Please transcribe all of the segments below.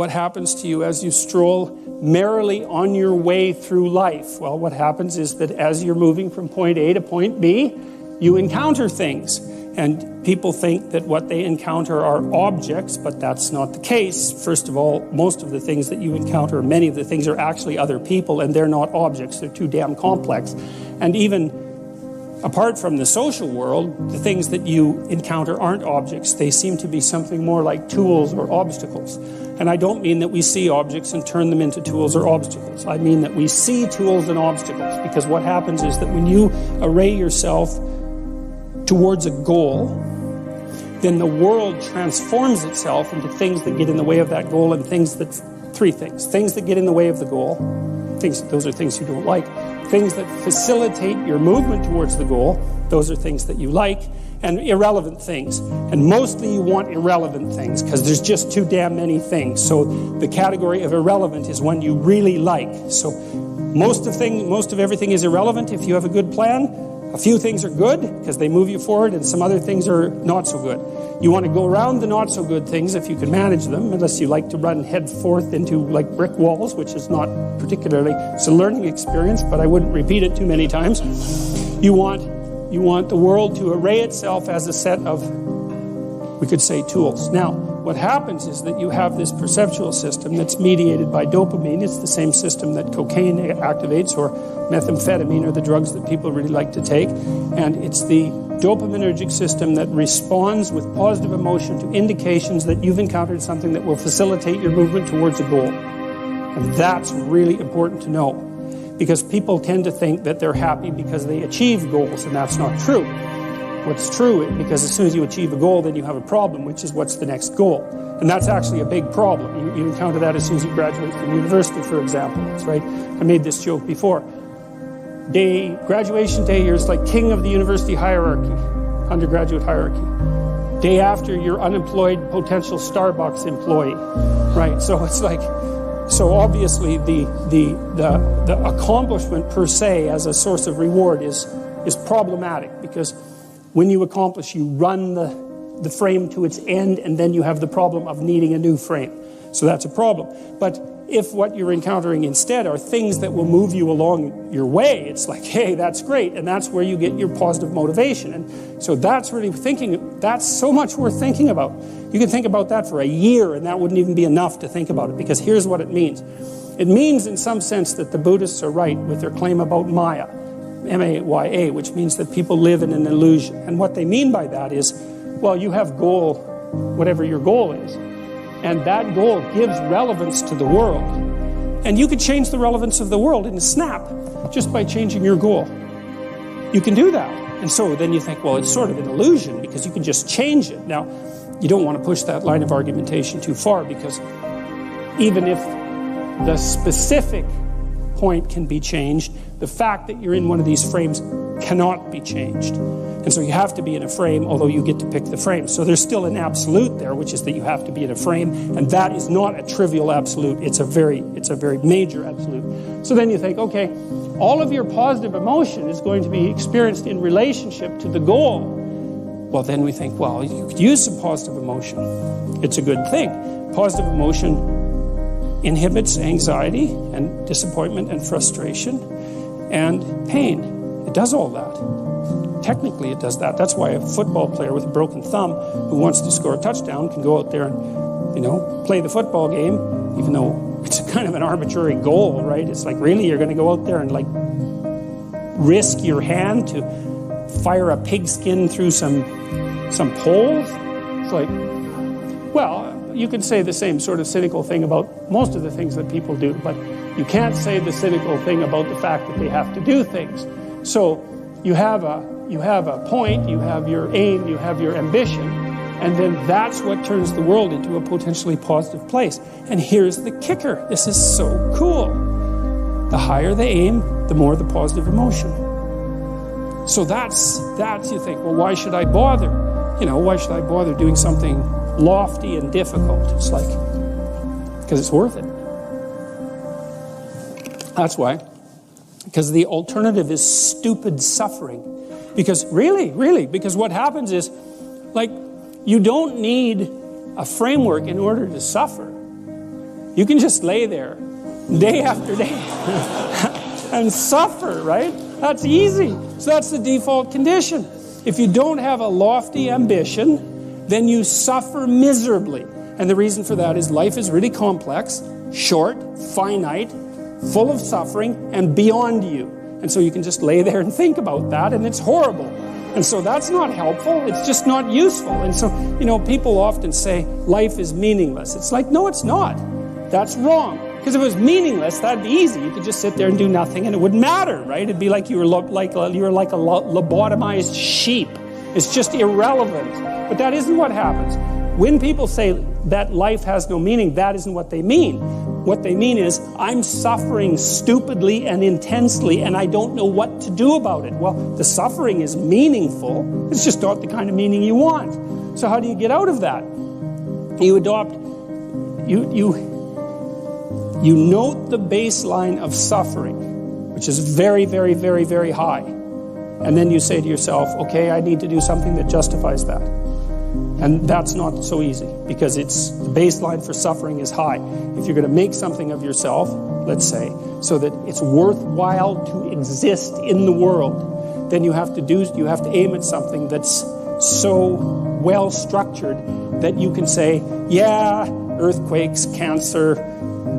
what happens to you as you stroll merrily on your way through life? Well, what happens is that as you're moving from point A to point B, you encounter things. And people think that what they encounter are objects, but that's not the case. First of all, most of the things that you encounter, many of the things are actually other people, and they're not objects. They're too damn complex. And even apart from the social world, the things that you encounter aren't objects. They seem to be something more like tools or obstacles. And I don't mean that we see objects and turn them into tools or obstacles. I mean that we see tools and obstacles, because what happens is that when you array yourself towards a goal, then the world transforms itself into things that get in the way of that goal, and three things. Things that get in the way of the goal, those are things you don't like. Things that facilitate your movement towards the goal, those are things that you like. And irrelevant things. And mostly you want irrelevant things, because there's just too damn many things. So the category of irrelevant is one you really like. So most of everything is irrelevant if you have a good plan. A few things are good because they move you forward, and some other things are not so good. You want to go around the not so good things if you can manage them, unless you like to run head forth into like brick walls, which is not particularly, it's a learning experience, but I wouldn't repeat it too many times. You want the world to array itself as a set of, we could say, tools. Now, what happens is that you have this perceptual system that's mediated by dopamine. It's the same system that cocaine activates, or methamphetamine, or the drugs that people really like to take. And it's the dopaminergic system that responds with positive emotion to indications that you've encountered something that will facilitate your movement towards a goal. And that's really important to know, because people tend to think that they're happy because they achieve goals, and that's not true. What's true is because as soon as you achieve a goal, then you have a problem, which is what's the next goal. And that's actually a big problem. You encounter that as soon as you graduate from university, for example. That's right. I made this joke before. Graduation day, you're like king of the university hierarchy, undergraduate hierarchy. Day after, you're unemployed potential Starbucks employee, right? So it's like, so obviously the accomplishment per se as a source of reward is problematic, because when you accomplish, you run the frame to its end, and then you have the problem of needing a new frame. So that's a problem. But if what you're encountering instead are things that will move you along your way, it's like, hey, that's great. And that's where you get your positive motivation. And so that's really that's so much worth thinking about. You can think about that for a year, and that wouldn't even be enough to think about it, because here's what it means. It means in some sense that the Buddhists are right with their claim about Maya, M-A-Y-A, which means that people live in an illusion. And what they mean by that is, well, you have goal, whatever your goal is, and that goal gives relevance to the world. And you could change the relevance of the world in a snap just by changing your goal. You can do that. And so then you think, well, it's sort of an illusion because you can just change it. Now, you don't want to push that line of argumentation too far, because even if the specific point can be changed, the fact that you're in one of these frames cannot be changed. And so you have to be in a frame, although you get to pick the frame. So there's still an absolute there, which is that you have to be in a frame, and that is not a trivial absolute. It's a very major absolute. So then you think, okay, all of your positive emotion is going to be experienced in relationship to the goal. Well, then we think, well, you could use some positive emotion. It's a good thing. Positive emotion inhibits anxiety and disappointment and frustration and pain. It does all that. Technically, it does that. That's why a football player with a broken thumb who wants to score a touchdown can go out there and, play the football game, even though it's kind of an arbitrary goal, right? It's like, really, you're going to go out there and risk your hand to fire a pigskin through some poles? It's like, well, you can say the same sort of cynical thing about most of the things that people do, but you can't say the cynical thing about the fact that they have to do things. So you have a point, you have your aim, you have your ambition, and then that's what turns the world into a potentially positive place. And here's the kicker. This is so cool. The higher the aim, the more the positive emotion. So that's you think, well, why should I bother? Why should I bother doing something lofty and difficult? It's like, because it's worth it. That's why. Because the alternative is stupid suffering. Because because what happens is, you don't need a framework in order to suffer. You can just lay there day after day and suffer, right? That's easy. So that's the default condition. If you don't have a lofty ambition, then you suffer miserably. And the reason for that is life is really complex, short, finite, full of suffering, and beyond you. And so you can just lay there and think about that, and it's horrible. And so that's not helpful. It's just not useful. And so, people often say life is meaningless. It's like, no, it's not. That's wrong. Because if it was meaningless, that'd be easy. You could just sit there and do nothing, and it wouldn't matter, right? It'd be like you were like a lobotomized sheep. It's just irrelevant. But that isn't what happens. When people say that life has no meaning, that isn't what they mean. What they mean is, I'm suffering stupidly and intensely, and I don't know what to do about it. Well, the suffering is meaningful. It's just not the kind of meaning you want. So how do you get out of that? You note the baseline of suffering, which is very, very, very, very high. And then you say to yourself, okay, I need to do something that justifies that. And that's not so easy, because the baseline for suffering is high. If you're going to make something of yourself, let's say, so that it's worthwhile to exist in the world, then you have to aim at something that's so well structured that you can say, yeah, earthquakes, cancer,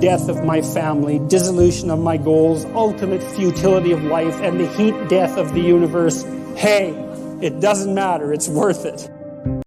death of my family, dissolution of my goals, ultimate futility of life, and the heat death of the universe. Hey, it doesn't matter, it's worth it.